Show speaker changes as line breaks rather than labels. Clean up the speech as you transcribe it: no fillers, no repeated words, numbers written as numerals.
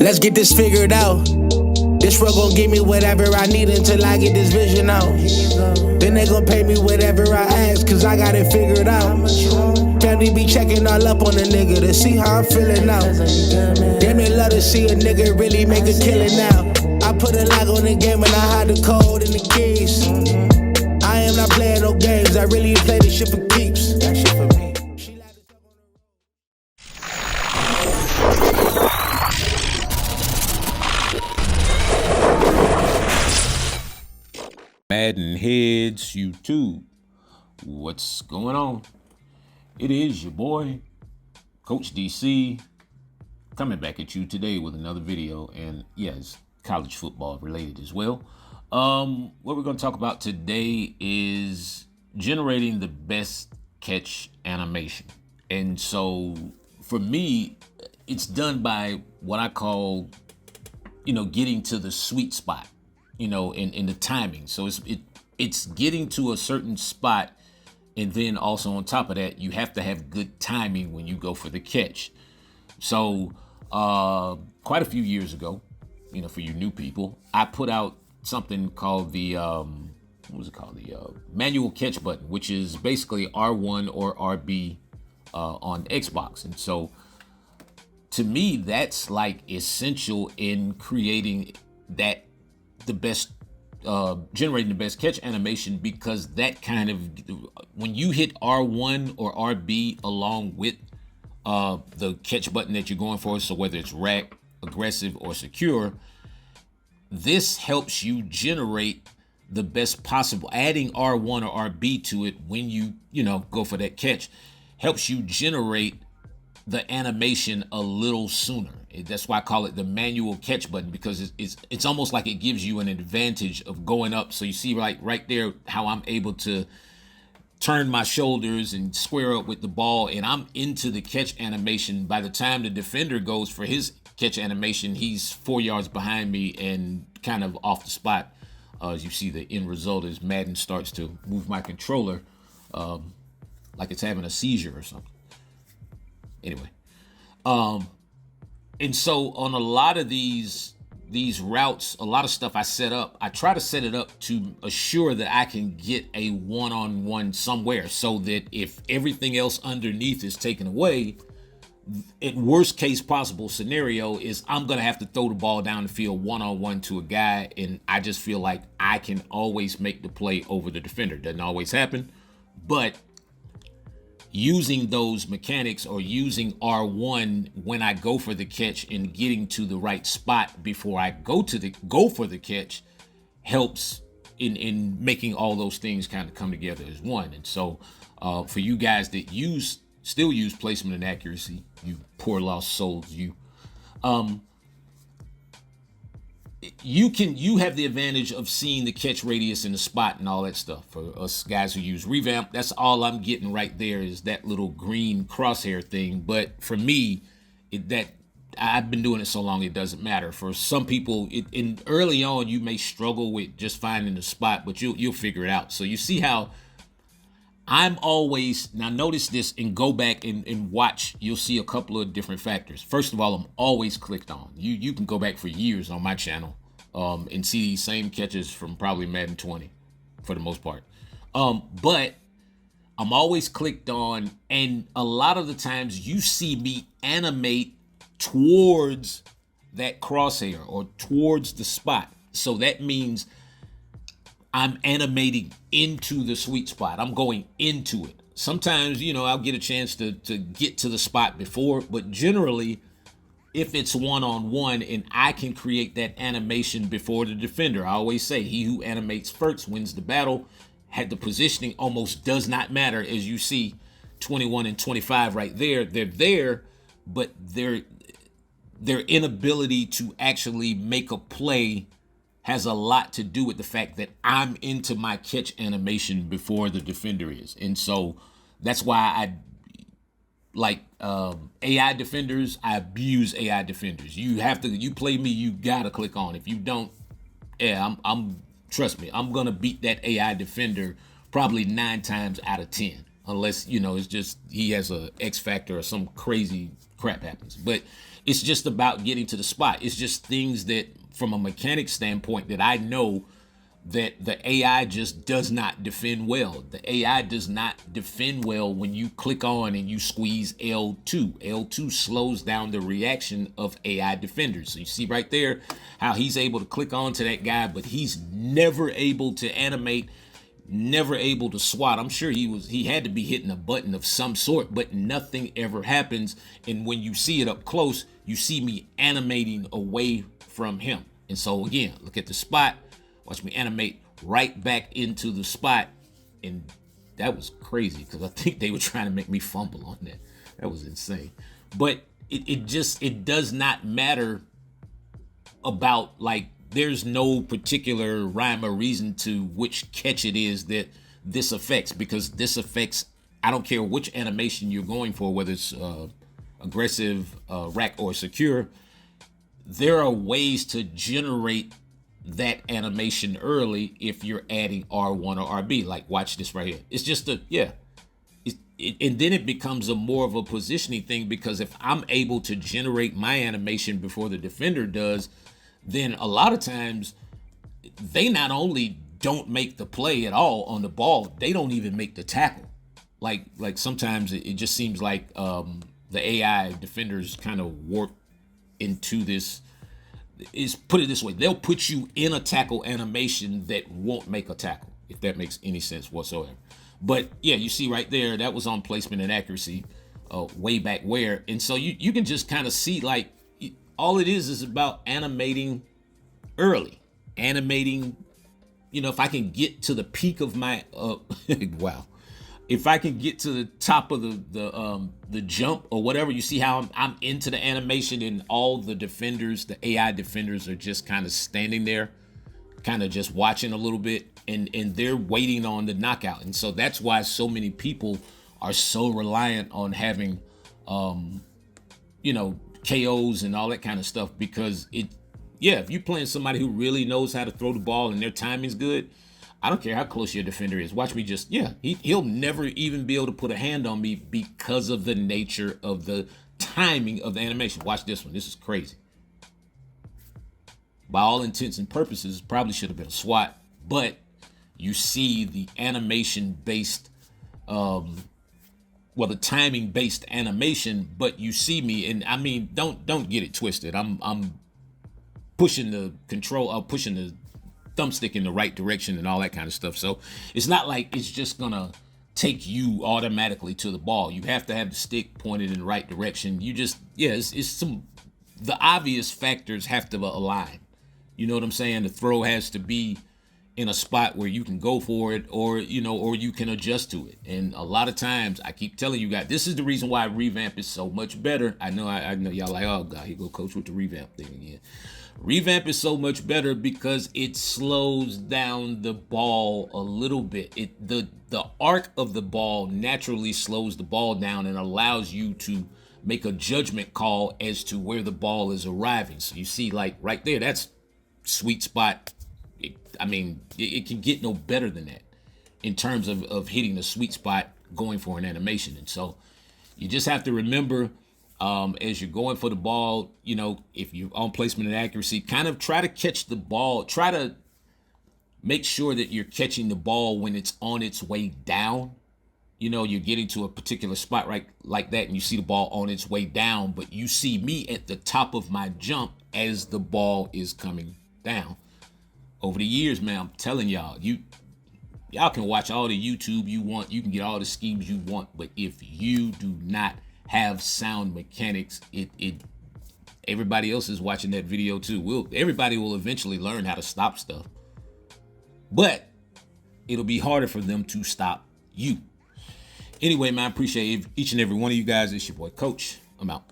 Let's get this figured out. This world gon' give me whatever I need until I get this vision out. Then they gon' pay me whatever I ask, cause I got it figured out. Family be checking all up on a nigga to see how I'm feeling now. Damn, they love to see a nigga really make a killing now. I put a lock on the game and I hide the code and the keys. I am not playing no games, I really play this shit for keeps. That shit for me.
MaddenHeadz YouTube. What's going on? It is your boy, Coach DC, coming back at you today with another video, and yes, college football related as well. What we're going to talk about today is generating the best catch animation. And so for me, it's done by what I call, getting to the sweet spot, in the timing. So it's getting to a certain spot, and then also on top of that, you have to have good timing when you go for the catch. So quite a few years ago, for you new people, I put out something called the the manual catch button, which is basically R1 or RB on Xbox. And so to me, that's like essential in creating generating the best catch animation, because that kind of, when you hit R1 or RB along with the catch button that you're going for, so whether it's rack, aggressive, or secure, this helps you generate the best possible. Adding R1 or RB to it when you go for that catch helps you generate the animation a little sooner. That's why I call it the manual catch button, because it's almost like it gives you an advantage of going up. So you see right there how I'm able to turn my shoulders and square up with the ball, and I'm into the catch animation. By the time the defender goes for his catch animation, he's 4 yards behind me and kind of off the spot. As you see, the end result is Madden starts to move my controller like it's having a seizure or something. Anyway, and so on a lot of these routes, a lot of stuff I set up, I try to set it up to assure that I can get a one-on-one somewhere, so that if everything else underneath is taken away, at worst case possible scenario is I'm going to have to throw the ball down the field one-on-one to a guy, and I just feel like I can always make the play over the defender. Doesn't always happen, but using those mechanics, or using R1 when I go for the catch and getting to the right spot before I go for the catch, helps in making all those things kind of come together as one. And so for you guys that still use placement and accuracy, you poor lost souls, you have the advantage of seeing the catch radius and the spot and all that stuff. For us guys who use revamp, that's all I'm getting right there, is that little green crosshair thing. But for me, I've been doing it so long, it doesn't matter. For some people, early on, you may struggle with just finding the spot, but you'll figure it out. So you see how I'm always, now notice this and go back and watch, you'll see a couple of different factors. First of all, I'm always clicked on. You can go back for years on my channel and see these same catches from probably Madden 20 for the most part. But I'm always clicked on, and a lot of the times you see me animate towards that crosshair or towards the spot. So that means I'm animating into the sweet spot. I'm going into it. Sometimes, I'll get a chance to get to the spot before, but generally, if it's one-on-one and I can create that animation before the defender, I always say, he who animates first wins the battle. The positioning almost does not matter. As you see, 21 and 25 right there, they're there, but their inability to actually make a play has a lot to do with the fact that I'm into my catch animation before the defender is. And so that's why I like AI defenders. I abuse AI defenders. You play me, you gotta click on. If you don't, trust me, I'm gonna beat that AI defender probably 9 times out of 10. unless, you know, it's just he has a X factor or some crazy crap happens. But it's just about getting to the spot. It's just things that, from a mechanic standpoint, that I know that the AI just does not defend well. The AI does not defend well when you click on and you squeeze L2. L2 slows down the reaction of AI defenders. So you see right there how he's able to click on to that guy, but he's never able to animate, never able to swat. I'm sure he had to be hitting a button of some sort, but nothing ever happens. And when you see it up close, you see me animating away from him. And so again, look at the spot. Watch me animate right back into the spot. And that was crazy because I think they were trying to make me fumble on that. That was insane. But it does not matter about, like, there's no particular rhyme or reason to which catch it is that this affects, because this affects, I don't care which animation you're going for, whether it's aggressive, rack, or secure. There are ways to generate that animation early if you're adding R1 or RB. Like, watch this right here. It's just and then it becomes a more of a positioning thing, because if I'm able to generate my animation before the defender does, then a lot of times they not only don't make the play at all on the ball, they don't even make the tackle. Like sometimes it just seems like the AI defenders kind of warp into this. Is, put it this way, they'll put you in a tackle animation that won't make a tackle, if that makes any sense whatsoever. But yeah, you see right there, that was on placement and accuracy way back where. And so you can just kind of see, like, all it is about animating early. Animating, you know, if I can get to the peak of my, wow. If I can get to the top of the jump or whatever, you see how I'm into the animation, and all the defenders, the AI defenders, are just kind of standing there, kind of just watching a little bit, and they're waiting on the knockout. And so that's why so many people are so reliant on having, you know, KOs and all that kind of stuff, because if you're playing somebody who really knows how to throw the ball and their timing's good, I don't care how close your defender is. Watch me just, he'll never even be able to put a hand on me because of the nature of the timing of the animation. Watch this one. This is crazy. By all intents and purposes, probably should have been a swat, but you see the animation-based, the timing-based animation, but you see me, and I mean, don't get it twisted. I'm pushing the control, pushing the thumbstick in the right direction and all that kind of stuff. So it's not like it's just gonna take you automatically to the ball. You have to have the stick pointed in the right direction. You just, the obvious factors have to align. You know what I'm saying? The throw has to be in a spot where you can go for it, or you can adjust to it. And a lot of times, I keep telling you guys, this is the reason why revamp is so much better. I know y'all like, oh God, here go coach with the revamp thing again. Revamp is so much better because it slows down the ball a little bit. The arc of the ball naturally slows the ball down and allows you to make a judgment call as to where the ball is arriving. So you see, like right there, that's sweet spot. It can get no better than that in terms of hitting the sweet spot going for an animation. And so you just have to remember, as you're going for the ball, if you're on placement and accuracy, kind of try to catch the ball. Try to make sure that you're catching the ball when it's on its way down. You're getting to a particular spot right like that, and you see the ball on its way down, but you see me at the top of my jump as the ball is coming down. Over the years, man, I'm telling y'all, y'all can watch all the YouTube you want. You can get all the schemes you want, but if you do not have sound mechanics, everybody else is watching that video too. Everybody will eventually learn how to stop stuff, but it'll be harder for them to stop you. Anyway, man, I appreciate each and every one of you guys. It's your boy Coach. I'm out.